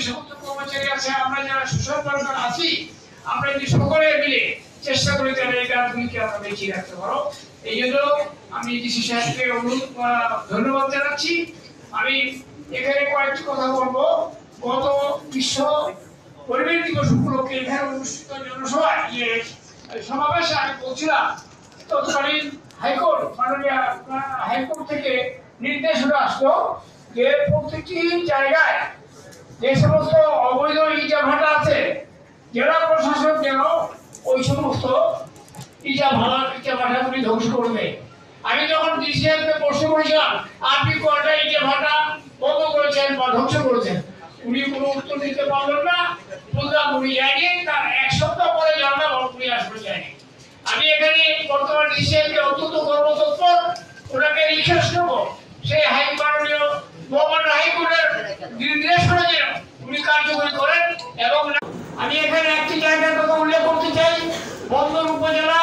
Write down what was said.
সমস্ত কর্মচারী আছে, আমরা যারা সুশাসন দরকার আছি, আমরা যদি সকলে মিলে চেষ্টা করি তাহলে এই গাছগুলিকে আমরা বেঁচিয়ে রাখতে পারো। এই জন্য আমি ডিসি সাহেবকে ধন্যবাদ জানাচ্ছি। আমি এখানে কয়েকটি কথা বলবো। গত বিশ্ব পরিবেশ দিবস উপলক্ষে এখানে অনুষ্ঠিত জনসভায় সমাবেশে আমি বলছিলাম তৎকালীন হাইকোর্ট মাননীয় হাইকোর্ট থেকে নির্দেশনা আসলো যে প্রত্যেকটি জায়গায় যে সমস্ত অবৈধ ইটা ভাটা আছে জেলা প্রশাসন যেন ওই সমস্ত ইটা ভাটাগুলি ধ্বংস করবে। আমি যখন ডিসিএমকে প্রশ্ন করেছিলাম আপনি কয়টা ইটা ভাটা বন্ধ করেছেন বা ধ্বংস করেছেন, উনি কোনো উত্তর দিতে পারলেন না। বুঝলাম উনি যায়নি, তার এক সপ্তাহ পরে জানলাম উনি আসলে যায়নি। আমি এখানে বর্তমান ডিসিএমকে অত্যন্ত কর্মতৎপর, ওনাকে রিকোয়েস্ট করবো সেই মাননীয় মহামান্য হাইকোর্টের নির্দেশনা যেন উনি কার্যকরী করেন। এবং আমি এখানে একটি জায়গার কথা উল্লেখ করতে চাই, বন্দর উপজেলা